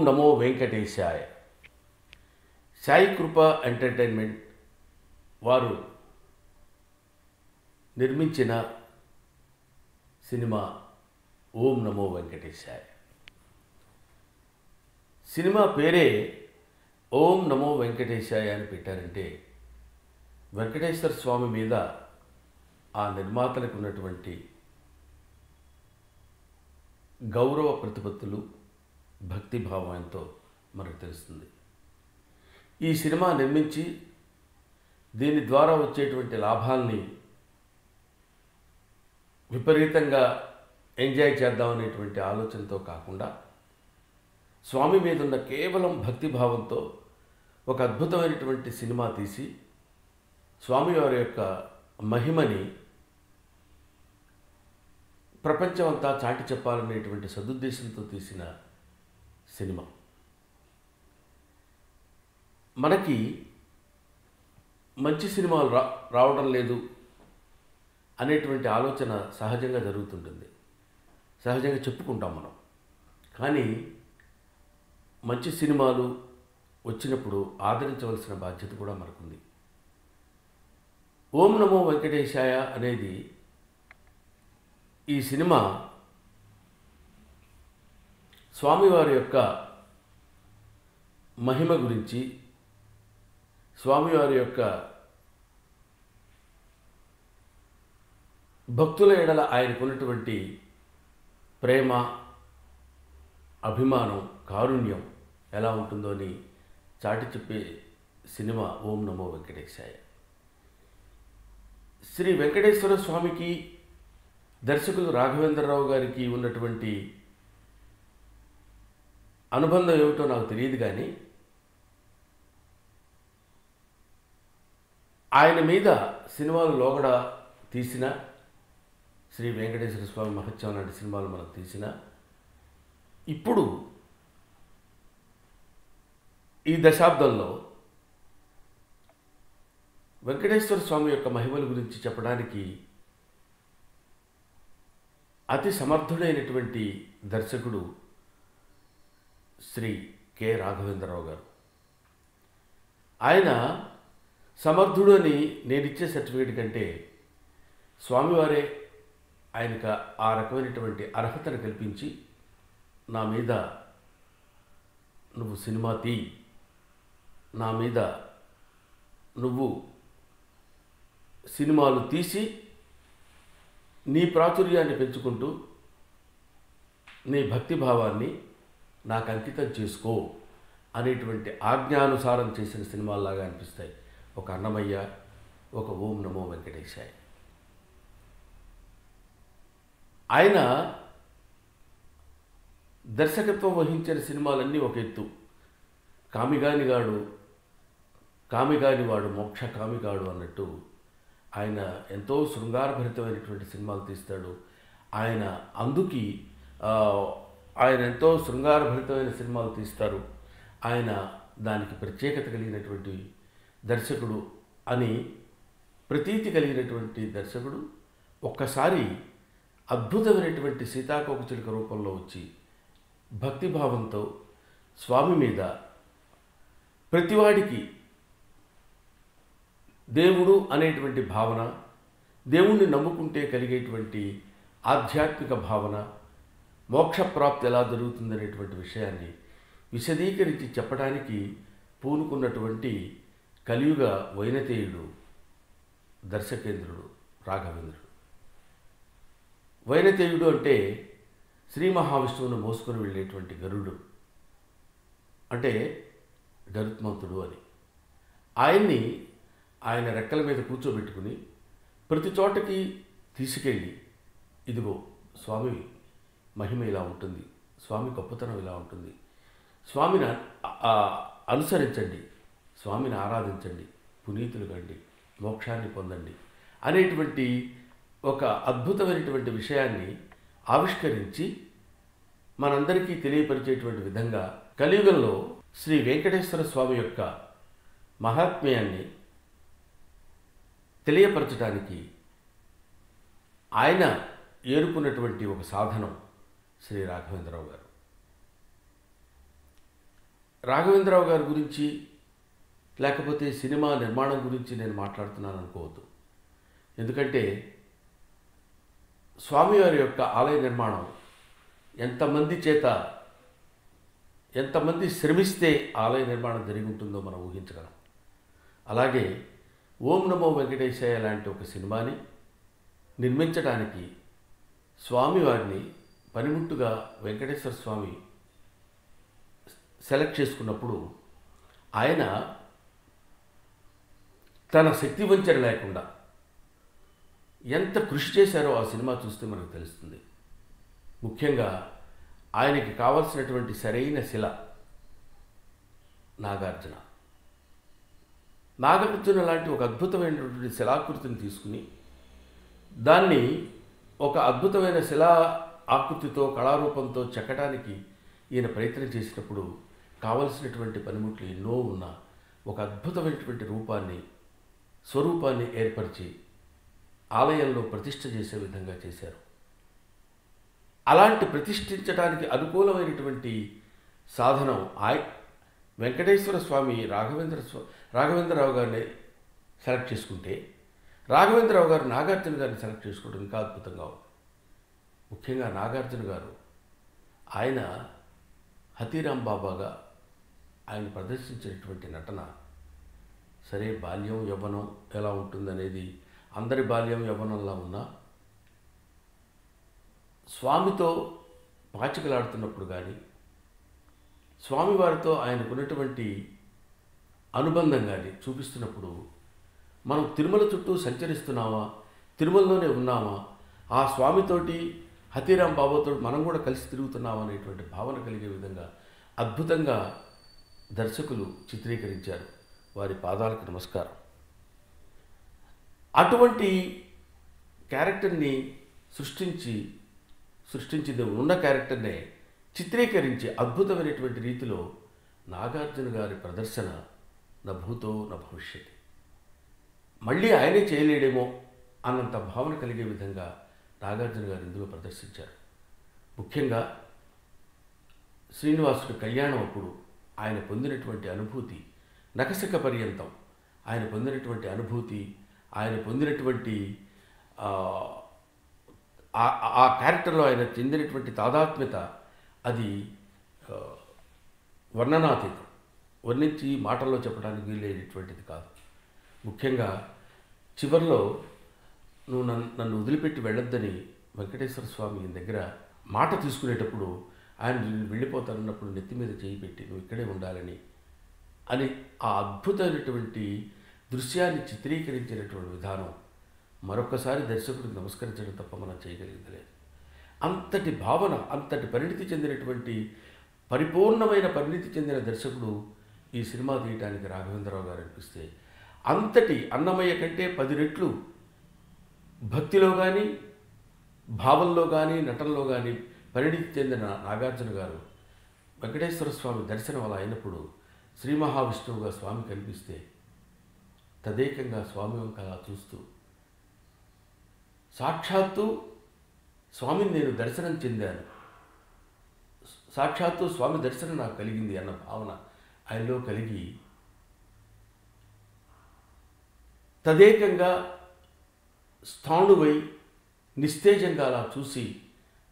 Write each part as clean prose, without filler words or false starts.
నమో వెంకటేశాయ. సాయి కృప entertainment వారు నిర్మించిన cinema ఓం నమో వెంకటేశాయ. Cinema పేరే ఓం నమో వెంకటేశాయ అని పెట్టారంటే వెంకటేశ్వర స్వామి మీద ఆ నిర్మాతలకు ఉన్నటువంటి గౌరవ ప్రతిపత్తులు, భక్తిభావం ఎంతో మనకు తెలుస్తుంది. ఈ సినిమా నిర్మించి దీని ద్వారా వచ్చేటువంటి లాభాల్ని విపరీతంగా ఎంజాయ్ చేద్దామనేటువంటి ఆలోచనతో కాకుండా స్వామి మీద ఉన్న కేవలం భక్తిభావంతో ఒక అద్భుతమైనటువంటి సినిమా తీసి స్వామివారి యొక్క మహిమని ప్రపంచమంతా చాటి చెప్పాలనేటువంటి సదుద్దేశంతో తీసిన సినిమా. మనకి మంచి సినిమాలు రావడం లేదు అనేటువంటి ఆలోచన సహజంగా జరుగుతుంటుంది, సహజంగా చెప్పుకుంటాం మనం. కానీ మంచి సినిమాలు వచ్చినప్పుడు ఆదరించవలసిన బాధ్యత కూడా మనకుంది. ఓం నమో వెంకటేశాయ అనేది ఈ సినిమా స్వామివారి యొక్క మహిమ గురించి, స్వామివారి యొక్క భక్తుల ఎడల ఆయనకున్నటువంటి ప్రేమ, అభిమానం, కారుణ్యం ఎలా ఉంటుందో అని చాటి చెప్పే సినిమా ఓం నమో వెంకటేశాయ. శ్రీ వెంకటేశ్వర స్వామికి దర్శకులు రాఘవేంద్రరావు గారికి ఉన్నటువంటి అనుబంధం ఏమిటో నాకు తెలియదు, కానీ ఆయన మీద సినిమాలు లోగడ తీసిన, శ్రీ వెంకటేశ్వర స్వామి మహత్యం లాంటి సినిమాలు మనకు తీసిన, ఇప్పుడు ఈ దశాబ్దంలో వెంకటేశ్వర స్వామి యొక్క మహిమల గురించి చెప్పడానికి అతి సమర్థుడైనటువంటి దర్శకుడు శ్రీ కె రాఘవేంద్రరావు గారు. ఆయన సమర్థుడు అని నేనిచ్చే సర్టిఫికేట్ కంటే స్వామివారే ఆయనకు ఆ రకమైనటువంటి అర్హతను కల్పించి, నా మీద నువ్వు సినిమా తీ, నా మీద నువ్వు సినిమాలు తీసి నీ ప్రాచుర్యాన్ని పెంచుకుంటూ నీ భక్తిభావాన్ని నాకు అంకితం చేసుకో అనేటువంటి ఆజ్ఞానుసారం చేసిన సినిమాల్లాగా అనిపిస్తాయి. ఒక అన్నమయ్య, ఒక ఓం నమో వెంకటేశాయ. ఆయన దర్శకత్వం వహించిన సినిమాలన్నీ ఒక ఎత్తు. కామిగానివాడు మోక్ష కామిగాడు అన్నట్టు ఆయన ఎంతో శృంగారభరితమైనటువంటి సినిమాలు తీస్తాడు. ఆయన ఎంతో శృంగారభరితమైన సినిమాలు తీస్తారు. ఆయన దానికి ప్రత్యేకత కలిగినటువంటి దర్శకుడు అని ప్రతీతి కలిగినటువంటి దర్శకుడు. ఒక్కసారి అద్భుతమైనటువంటి సీతాకోకచిలుక రూపంలో వచ్చి భక్తిభావంతో స్వామి మీద ప్రతివాడికి దేవుడు అనేటువంటి భావన, దేవుణ్ణి నమ్ముకుంటే కలిగేటువంటి ఆధ్యాత్మిక భావన, మోక్షప్రాప్తి ఎలా జరుగుతుందనేటువంటి విషయాన్ని విశదీకరించి చెప్పడానికి పూనుకున్నటువంటి కలియుగ వైనతేయుడు దర్శకేంద్రుడు రాఘవేంద్రుడు. వైనతేయుడు అంటే శ్రీ మహావిష్ణువును మోసుకొని వెళ్ళేటువంటి గరుడు, అంటే గరుత్మంతుడు అని. ఆయన్ని ఆయన రెక్కల మీద కూర్చోబెట్టుకుని ప్రతి చోటకి తీసుకెళ్ళి, ఇదిగో స్వామి మహిమ ఇలా ఉంటుంది, స్వామి గొప్పతనం ఇలా ఉంటుంది, స్వామిని అనుసరించండి, స్వామిని ఆరాధించండి, పునీతులు కండి, మోక్షాన్ని పొందండి అనేటువంటి ఒక అద్భుతమైనటువంటి విషయాన్ని ఆవిష్కరించి మనందరికీ తెలియపరిచేటువంటి విధంగా కలియుగంలో శ్రీ వెంకటేశ్వర స్వామి యొక్క మహాత్మ్యాన్ని తెలియపరచడానికి ఆయన ఏరుకున్నటువంటి ఒక సాధనం శ్రీ రాఘవేంద్రరావు గారు. రాఘవేంద్రరావు గారి గురించి లేకపోతే సినిమా నిర్మాణం గురించి నేను మాట్లాడుతున్నాను అనుకోవద్దు. ఎందుకంటే స్వామివారి యొక్క ఆలయ నిర్మాణం ఎంతమంది శ్రమిస్తే ఆలయ నిర్మాణం జరిగి ఉంటుందో మనం ఊహించగలం. అలాగే ఓం నమో వెంకటేశాయ లాంటి ఒక సినిమాని నిర్మించడానికి స్వామివారిని పనిముట్టుగా వెంకటేశ్వర స్వామి సెలెక్ట్ చేసుకున్నప్పుడు ఆయన తన శక్తి వంచన లేకుండా ఎంత కృషి చేశారో ఆ సినిమా చూస్తే మనకు తెలుస్తుంది. ముఖ్యంగా ఆయనకి కావలసినటువంటి సరైన శిల నాగార్జున లాంటి ఒక అద్భుతమైనటువంటి శిలాకృతిని తీసుకుని దాన్ని ఒక అద్భుతమైన శిలా ఆకృతితో కళారూపంతో చెక్కడానికి ఈయన ప్రయత్నం చేసినప్పుడు కావలసినటువంటి పనిముట్లు ఎన్నో ఉన్న ఒక అద్భుతమైనటువంటి స్వరూపాన్ని ఏర్పరిచి ఆలయంలో ప్రతిష్ఠ చేసే విధంగా చేశారు. అలాంటి ప్రతిష్ఠించడానికి అనుకూలమైనటువంటి సాధనం వెంకటేశ్వర స్వామి రాఘవేంద్రరావు గారిని సెలెక్ట్ చేసుకుంటే రాఘవేంద్రరావు గారు నాగార్జున గారిని సెలెక్ట్ చేసుకోవడం ఇంకా అద్భుతంగా ఉంది. ముఖ్యంగా నాగార్జున గారు ఆయన హతీరాం బాబాగా ఆయన ప్రదర్శించినటువంటి నటన సరే బాల్యం యవ్వనం ఎలా ఉంటుందనేది అందరి బాల్యం యవ్వనంలా ఉన్నా స్వామితో పాచికలాడుతున్నప్పుడు కానీ స్వామివారితో ఆయనకున్నటువంటి అనుబంధం కానీ చూపిస్తున్నప్పుడు మనం తిరుమల చుట్టూ సంచరిస్తున్నామా, తిరుమలలోనే ఉన్నామా, ఆ స్వామితోటి హతీరాం బాబాతో మనం కూడా కలిసి తిరుగుతున్నామా అనేటువంటి భావన కలిగే విధంగా అద్భుతంగా దర్శకులు చిత్రీకరించారు. వారి పాదాలకు నమస్కారం. అటువంటి క్యారెక్టర్ని సృష్టించింది ఉన్న క్యారెక్టర్నే చిత్రీకరించి అద్భుతమైనటువంటి రీతిలో నాగార్జున గారి ప్రదర్శన నభూతో నభవిష్యతి. మళ్ళీ ఆయనే చేయలేడేమో అన్నంత భావన కలిగే విధంగా నాగార్జున గారు ఇందులో ప్రదర్శించారు. ముఖ్యంగా శ్రీనివాసుడి కళ్యాణం అప్పుడు ఆయన పొందినటువంటి అనుభూతి నఖశిఖ పర్యంతం ఆయన పొందినటువంటి అనుభూతి, ఆయన పొందినటువంటి ఆ క్యారెక్టర్లో ఆయన చెందినటువంటి తాదాత్మ్యత అది వర్ణనాతీతం, వర్ణించి మాటల్లో చెప్పడానికి వీలైనటువంటిది కాదు. ముఖ్యంగా చివరిలో నువ్వు నన్ను వదిలిపెట్టి వెళ్ళొద్దని వెంకటేశ్వర స్వామి దగ్గర మాట తీసుకునేటప్పుడు ఆయన వెళ్ళిపోతానన్నప్పుడు నెత్తి మీద చేయి పెట్టి నువ్వు ఇక్కడే ఉండాలని అని ఆ అద్భుతమైనటువంటి దృశ్యాన్ని చిత్రీకరించినటువంటి విధానం మరొకసారి దర్శకుడికి నమస్కరించడం తప్ప మనం చేయగలిగింది లేదు. అంతటి భావన, అంతటి పరిపూర్ణమైన పరిణితి చెందిన దర్శకుడు ఈ సినిమా తీయటానికి రాఘవేంద్రరావు గారు అనిపిస్తే, అంతటి అన్నమయ్య కంటే 10 రెట్లు భక్తిలో కానీ, భావంలో కానీ, నటనలో కానీ పరిణితి చెందిన నాగార్జున గారు వెంకటేశ్వర స్వామి దర్శనం అలా అయినప్పుడు శ్రీ మహావిష్ణువుగా స్వామి కనిపిస్తే తదేకంగా స్వామి వంక అలా చూస్తూ సాక్షాత్తు స్వామిని నేను దర్శనం చెందాను, సాక్షాత్తు స్వామి దర్శనం నాకు కలిగింది అన్న భావన ఆయనలో కలిగి తదేకంగా స్థాణువై నిస్తేజంగా అలా చూసి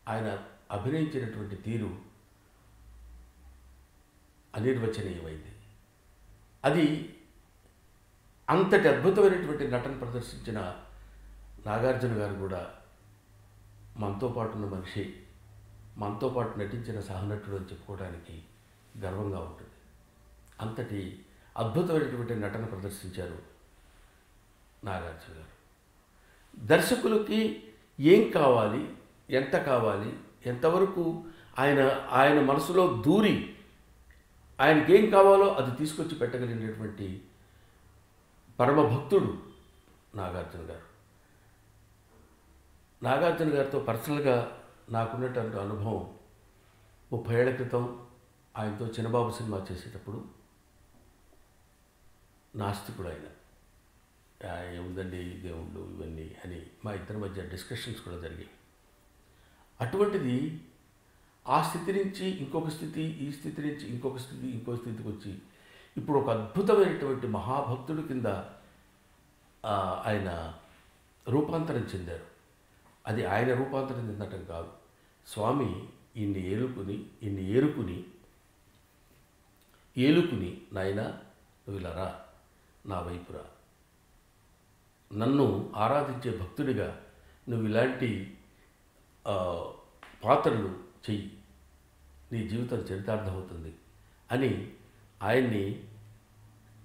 ఆయన అభినయించినటువంటి తీరు అనిర్వచనీయమైంది. అది అంతటి అద్భుతమైనటువంటి నటన ప్రదర్శించిన నాగార్జున గారు కూడా మనతో పాటు ఉన్న మనిషి, మనతో పాటు నటించిన సహనటుడు అని చెప్పుకోవడానికి గర్వంగా ఉంటుంది. అంతటి అద్భుతమైనటువంటి నటన ప్రదర్శించారు నాగార్జున గారు. దర్శకులకి ఏం కావాలి, ఎంత కావాలి, ఎంతవరకు ఆయన మనసులో దూరి ఆయనకి ఏం కావాలో అది తీసుకొచ్చి పెట్టగలిగినటువంటి పరమభక్తుడు నాగార్జున గారు. నాగార్జున గారితో పర్సనల్గా నాకున్నటువంటి అనుభవం 30 ఏళ్ల క్రితం ఆయనతో చిన్నబాబు సినిమా చేసేటప్పుడు నాస్తికుడు ఆయన, ఏముందండి దేవుళ్ళు ఇవన్నీ అని మా ఇద్దరి మధ్య డిస్కషన్స్ కూడా జరిగాయి. అటువంటిది ఆ స్థితి నుంచి ఇంకొక స్థితి, ఈ స్థితి నుంచి ఇంకొక స్థితి, ఇంకో స్థితికి వచ్చి ఇప్పుడు ఒక అద్భుతమైనటువంటి మహాభక్తుడి కింద ఆయన రూపాంతరం చెందారు. అది ఆయన రూపాంతరం చెందటం కాదు, స్వామి ఇన్ని ఏలుకుని నాయనా నువ్వు ఇలా రా, నా వైపురా, నన్ను ఆరాధించే భక్తుడిగా నువ్వు ఇలాంటి పాత్రలు చెయ్యి, నీ జీవితం చరితార్థమవుతుంది అని ఆయన్ని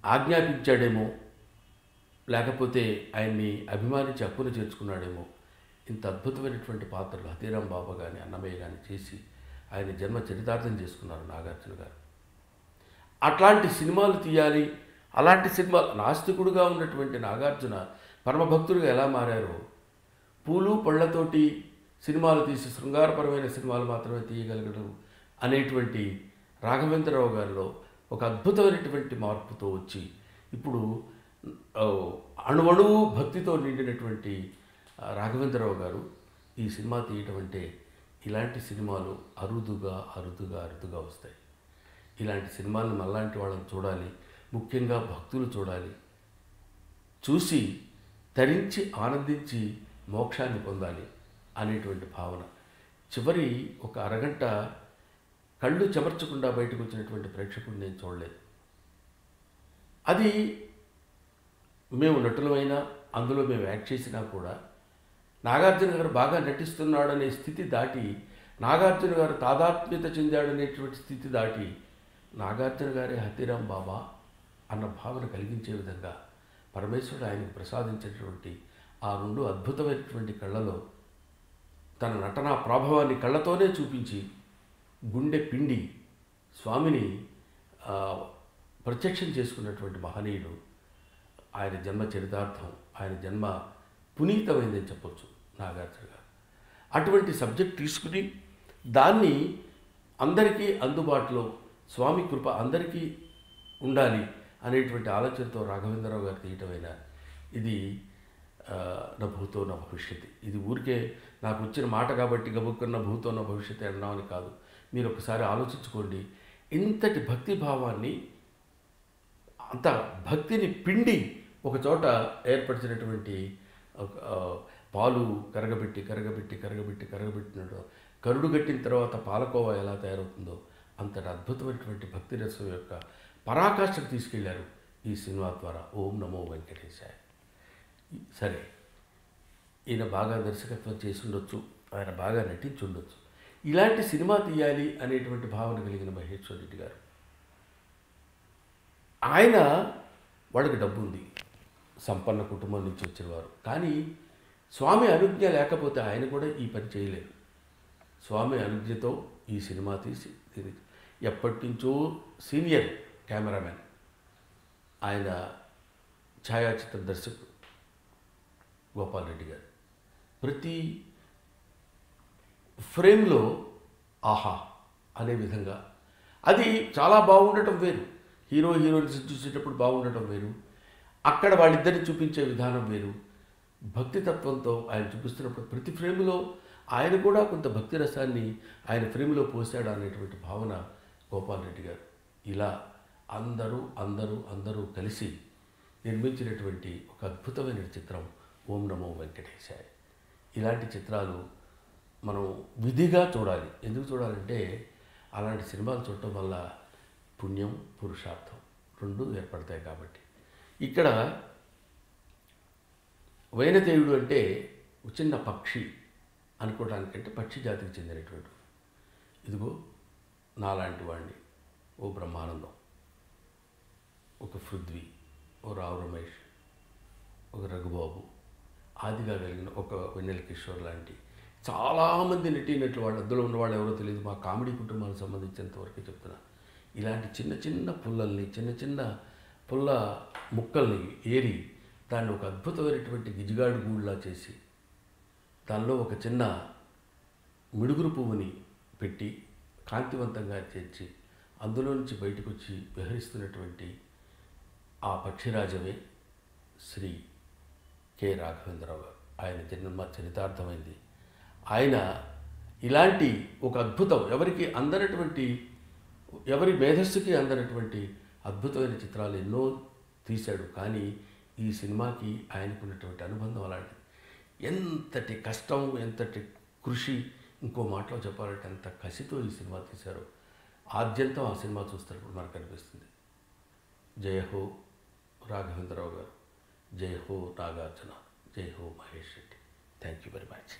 ఆజ్ఞాపించాడేమో, లేకపోతే ఆయన్ని అభిమానించి హక్కును చేర్చుకున్నాడేమో. ఇంత అద్భుతమైనటువంటి పాత్రలు హతీరాం బాబా కానీ అన్నమయ్య కానీ చేసి ఆయన జన్మ చరితార్థం చేసుకున్నారు నాగార్జున గారు. అట్లాంటి సినిమాలు తీయాలి, అలాంటి సినిమాలు నాస్తికుడుగా ఉన్నటువంటి నాగార్జున పరమభక్తుడిగా ఎలా మారారో, పూలు పళ్ళతోటి సినిమాలు తీసి శృంగారపరమైన సినిమాలు మాత్రమే తీయగలగడం అనేటువంటి రాఘవేంద్రరావు గారిలో ఒక అద్భుతమైనటువంటి మార్పుతో వచ్చి ఇప్పుడు అణువణువు భక్తితో నిండినటువంటి రాఘవేంద్రరావు గారు ఈ సినిమా తీయటం అంటే, ఇలాంటి సినిమాలు అరుదుగా వస్తాయి. ఇలాంటి సినిమాలను మళ్ళాంటి వాళ్ళని చూడాలి, ముఖ్యంగా భక్తులు చూడాలి, చూసి తరించి ఆనందించి మోక్షాన్ని పొందాలి అనేటువంటి భావన. చివరి ఒక అరగంట కళ్ళు చెమర్చకుండా బయటకు వచ్చినటువంటి ప్రేక్షకుడిని నేను చూడలేదు. అది మేము నటులమైనా, అందులో మేము యాక్ట్ చేసినా కూడా నాగార్జున గారు బాగా నటిస్తున్నాడనే స్థితి దాటి, నాగార్జున గారు తాదాత్మ్యత చెందాడనేటువంటి స్థితి దాటి, నాగార్జున గారే హతీరాం బాబా అన్న భావన కలిగించే విధంగా పరమేశ్వరుడు ఆయనకు ప్రసాదించినటువంటి ఆ రెండు అద్భుతమైనటువంటి కళ్ళలో తన నటనా ప్రభావాన్ని కళ్ళతోనే చూపించి గుండె పిండి స్వామిని ప్రత్యక్షం చేసుకున్నటువంటి మహనీయుడు. ఆయన జన్మ చరితార్థం, ఆయన జన్మ పునీతమైందని చెప్పొచ్చు నాగార్జున గారు. అటువంటి సబ్జెక్ట్ తీసుకుని దాన్ని అందరికీ అందుబాటులో, స్వామి కృప అందరికీ ఉండాలి అనేటువంటి ఆలోచనతో రాఘవేంద్రరావు గారు తీయటమైనా ఇది నా భూతో నా భవిష్యత్తు. ఇది ఊరికే నాకు వచ్చిన మాట కాబట్టి గబుక్కున్న భూతో నా భవిష్యత్తు అన్నామని కాదు. మీరు ఒకసారి ఆలోచించుకోండి. ఇంతటి భక్తి భావాన్ని, అంత భక్తిని పిండి ఒక చోట ఏర్పరిచినటువంటి పాలు కరగబెట్టినట్టు కరుడు గట్టిన తర్వాత పాలకోవా ఎలా తయారవుతుందో అంతటి అద్భుతమైనటువంటి భక్తి రసం యొక్క పరాకాష్ఠకు తీసుకెళ్లారు ఈ సినిమా ద్వారా. ఓం నమో వెంకటేశాయ. సరే, ఈయన బాగా దర్శకత్వం చేసి ఉండొచ్చు, ఆయన బాగా నటించి ఉండొచ్చు. ఇలాంటి సినిమా తీయాలి అనేటువంటి భావన కలిగిన మహేశ్వర్ రెడ్డి గారు, ఆయన వాడికి డబ్బు ఉంది, సంపన్న కుటుంబం నుంచి వచ్చినవారు. కానీ స్వామి అనుజ్ఞ లేకపోతే ఆయన కూడా ఈ పని చేయలేరు. స్వామి అనుజ్ఞతో ఈ సినిమా తీసి ఎప్పటి నుంచో సీనియర్ కెమెరామెన్, ఆయన ఛాయాచిత్ర దర్శకుడు గోపాల్ రెడ్డి గారు ప్రతి ఫ్రేమ్లో ఆహా అనే విధంగా అది చాలా బాగుండటం వేరు, హీరోయిన్స్ చూసేటప్పుడు బాగుండటం వేరు, అక్కడ వాళ్ళిద్దరిని చూపించే విధానం వేరు. భక్తి తత్వంతో ఆయన చూపిస్తున్నప్పుడు ప్రతి ఫ్రేమ్లో ఆయన కూడా కొంత భక్తి రసాన్ని ఆయన ఫ్రేమ్లో పోసాడు అనేటువంటి భావన గోపాల్ రెడ్డి గారు. ఇలా అందరూ కలిసి నిర్మించినటువంటి ఒక అద్భుతమైన చిత్రం ఓం నమో వెంకటేశాయ. ఇలాంటి చిత్రాలు మనం విధిగా చూడాలి. ఎందుకు చూడాలంటే అలాంటి సినిమాలు చూడటం వల్ల పుణ్యం, పురుషార్థం రెండు ఏర్పడతాయి కాబట్టి. ఇక్కడ వైనతేయుడు అంటే చిన్న పక్షి అనుకోవడానికంటే పక్షి జాతికి చెందినటువంటి, ఇదిగో నాలాంటి వాడిని, ఓ బ్రహ్మానందం, ఒక పృథ్వీ, ఓ రావు రమేష్, ఒక రఘుబాబు, ఆదిగా కలిగిన ఒక వెన్నెల కిషోర్ లాంటి చాలామంది నటీనట్లు వాళ్ళు, అందులో ఉన్న వాళ్ళు ఎవరో తెలియదు, మా కామెడీ కుటుంబానికి సంబంధించినంతవరకు చెప్తున్నా. ఇలాంటి చిన్న పుల్లల్ని, చిన్న పుల్ల ముక్కల్ని ఏరి దాన్ని ఒక అద్భుతమైనటువంటి గిజిగాడు గూడులా చేసి దానిలో ఒక చిన్న మిడుగురు పువ్వుని పెట్టి కాంతివంతంగా చేర్చి అందులో నుంచి బయటకు వచ్చి విహరిస్తున్నటువంటి ఆ పక్షిరాజమే శ్రీ కె రాఘవేంద్రరావు గారు. ఆయన జన్మ చరితార్థమైంది. ఆయన ఇలాంటి ఒక అద్భుతం ఎవరికి అందనటువంటి, ఎవరి మేధస్సుకి అందనటువంటి అద్భుతమైన చిత్రాలు ఎన్నో తీశాడు. కానీ ఈ సినిమాకి ఆయనకున్నటువంటి అనుబంధం అలాంటిది. ఎంతటి కష్టం, ఎంతటి కృషి, ఇంకో మాటలో చెప్పాలంటే అంత కసితో ఈ సినిమా తీశారు. ఆద్యంతం ఆ సినిమా చూస్తున్నప్పుడు మనకు అనిపిస్తుంది. జయ హో రాఘవేంద్రరావు గారు, జయ హో నాగార్జున, జై హో Mahesh Reddy. Thank you very much.